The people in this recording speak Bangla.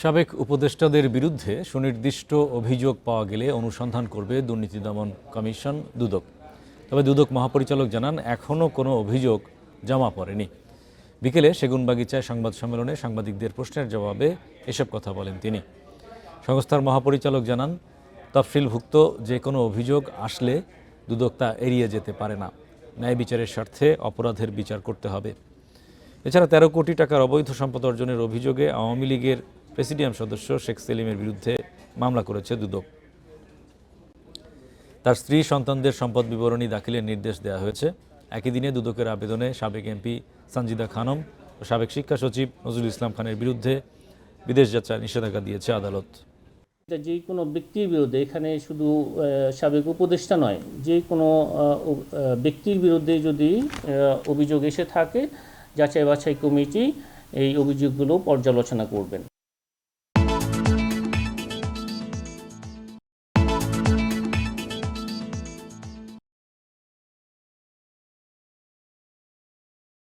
সাবেক উপদেষ্টাদের বিরুদ্ধে সুনির্দিষ্ট অভিযোগ পাওয়া গেলে অনুসন্ধান করবে দুর্নীতি দমন কমিশন দুদক। তবে দুদক মহাপরিচালক জানান এখনও কোনো অভিযোগ জমা পড়েনি। বিকেলে সেগুনবাগিচায় সংবাদ সম্মেলনে সাংবাদিকদের প্রশ্নের জবাবে এসব কথা বলেন তিনি। সংস্থার মহাপরিচালক জানান তফসিলভুক্ত যে কোনো অভিযোগ আসলে দুদক তা এড়িয়ে যেতে পারে না। ন্যায় বিচারের স্বার্থে অপরাধের বিচার করতে হবে। এছাড়া ১৩ কোটি টাকার অবৈধ সম্পদ অর্জনের অভিযোগে আওয়ামী লীগের প্রেসিডিয়াম সদস্য শেখ সেলিমের বিরুদ্ধে মামলা করেছে দুদক। তার স্ত্রী সন্তানদের সম্পদ বিবরণী দাখিলের নির্দেশ দেওয়া হয়েছে। একই দিনে দুদকের আবেদনে সাবেক এমপি সানজিদা খানম ও সাবেক শিক্ষা সচিব নজরুল ইসলাম খানের বিরুদ্ধে বিদেশ যাত্রার নিষেধাজ্ঞা দিয়েছে আদালত। যে কোনো ব্যক্তির বিরুদ্ধে, এখানে শুধু সাবেক উপদেষ্টা নয়, যে কোনো ব্যক্তির বিরুদ্ধে যদি অভিযোগ এসে থাকে, যাচাই বাছাই কমিটি এই অভিযোগগুলো পর্যালোচনা করবেন।